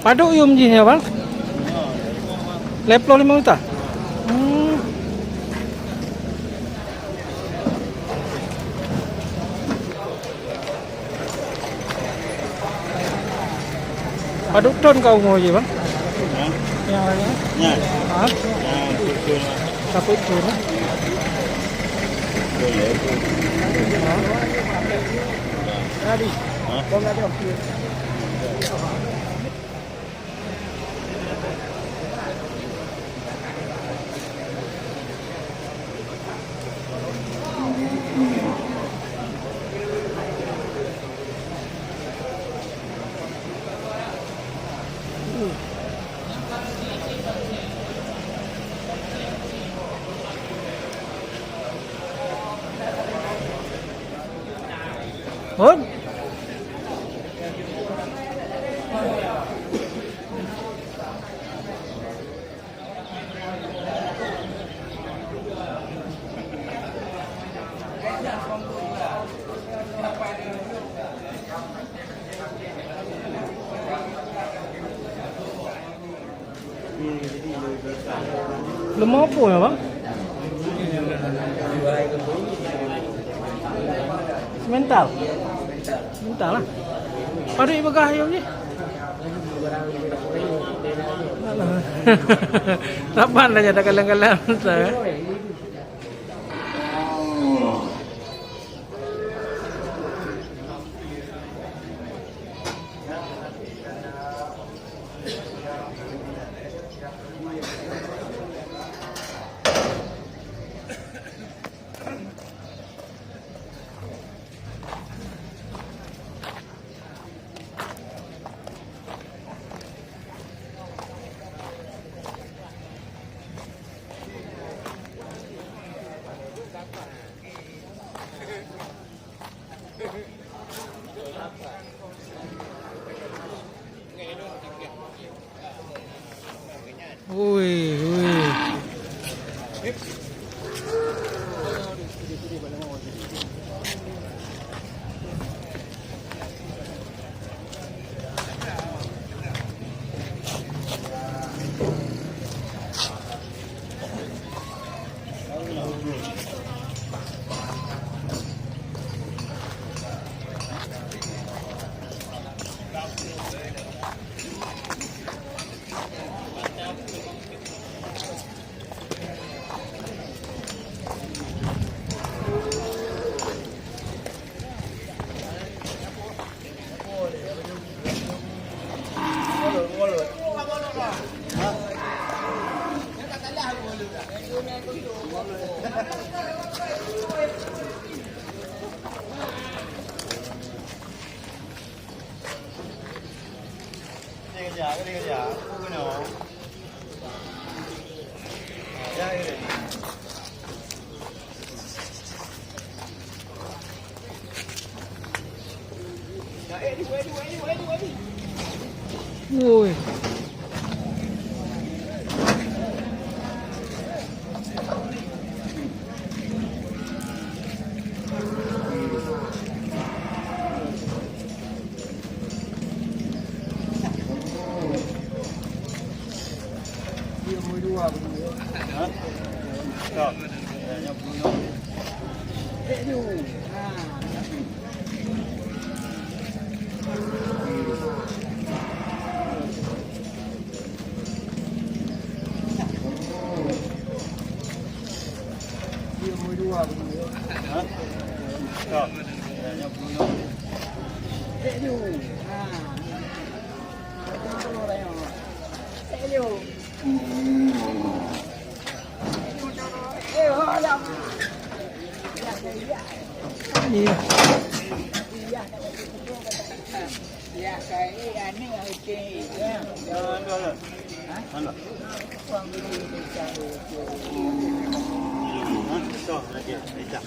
Paduk yum je ya, Bang. Leplo 5 juta. Paduk ton kau mau je, Bang. Yang lain. Ya. Ha? Betul. Takut tur. Boleh. Tadi. Kau enggak ada. Hốt. Belum apa ya, Bang? Semental. Semental lah. Parik begah ayam ni. Tapan dah jadi kalang-kalang. Ui, ui. Cái gì? Cái nào? Đây này. Ui. Rồi. Iya. Ya cái anh ấy ở trên ya. Mana? Quang đi chạy. Rồi, lagi. Ejak.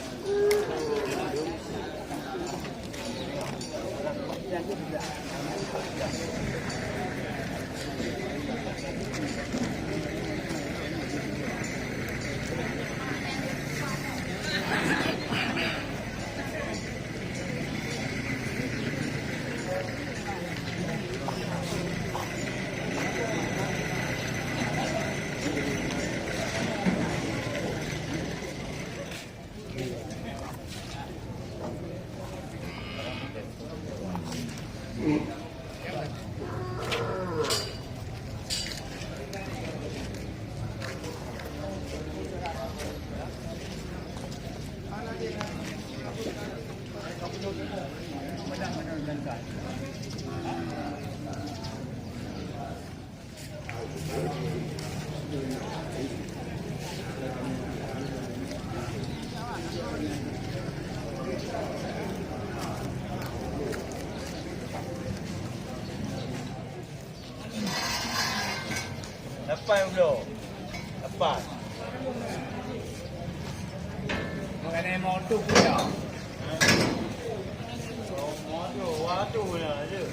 Apa yang belum? Apa? Mengenai motor pula. Oh, motor, waktu lah je.